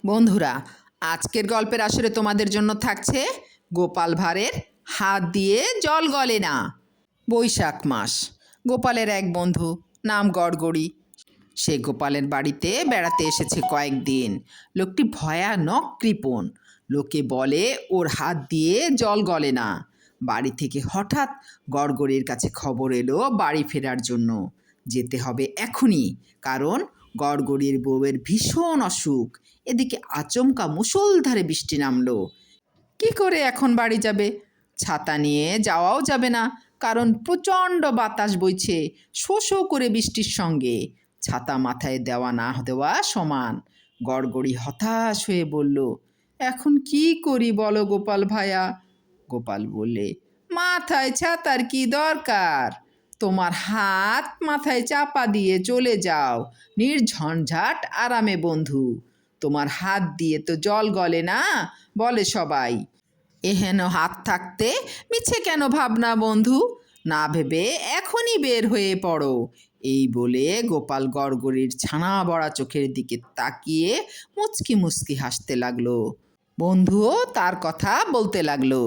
বন্ধুরা, আজকের গল্পের আসরে তোমাদের জন্য থাকছে গোপাল ভাঁড়ের হাত দিয়ে জল গলে না। বৈশাখ মাস। গোপালের এক বন্ধু, নাম গড়গড়ি। সে গোপালের বাড়িতে বেড়াতে এসেছে কয়েকদিন। লোকটি ভয়ানক কৃপণ। লোকে বলে ওর হাত দিয়ে জল গলে না। বাড়ি থেকে হঠাৎ গড়গড়ির কাছে খবর এলো বাড়ি ফেরার জন্য। যেতে হবে এখনই, কারণ গড়গড়ির বউয়ের ভীষণ অসুখ। এদিকে আচমকা মুষলধারে বৃষ্টি নামলো। কি করে এখন বাড়ি যাবে? ছাতা নিয়ে যাওয়াও যাবে না, কারণ প্রচণ্ড বাতাস বইছে শো শো করে বৃষ্টির সঙ্গে। ছাতা মাথায় দেওয়া না দেওয়া সমান। গড়গড়ি হতাশ হয়ে বলল, এখন কি করি বলো গোপাল ভায়া? গোপাল বললে, মাথায় ছাতার কি দরকার? তোমার হাত মাথায় চাপা দিয়ে চলে যাও, নির্ঝঞ্ঝাট আরামে বন্ধু। তোমার হাত দিয়ে তো জল গলে না বলে সবাই। এহেন হাত থাকতে মিছে কেন ভাবনা বন্ধু? না ভেবে এখনই বের হয়ে পড়ো। এই বলে গোপাল গড়গড়ির ছানা বড়া চোখের দিকে তাকিয়ে মুচকি মুচকি হাসতে লাগলো। বন্ধুও তার কথা বলতে লাগলো।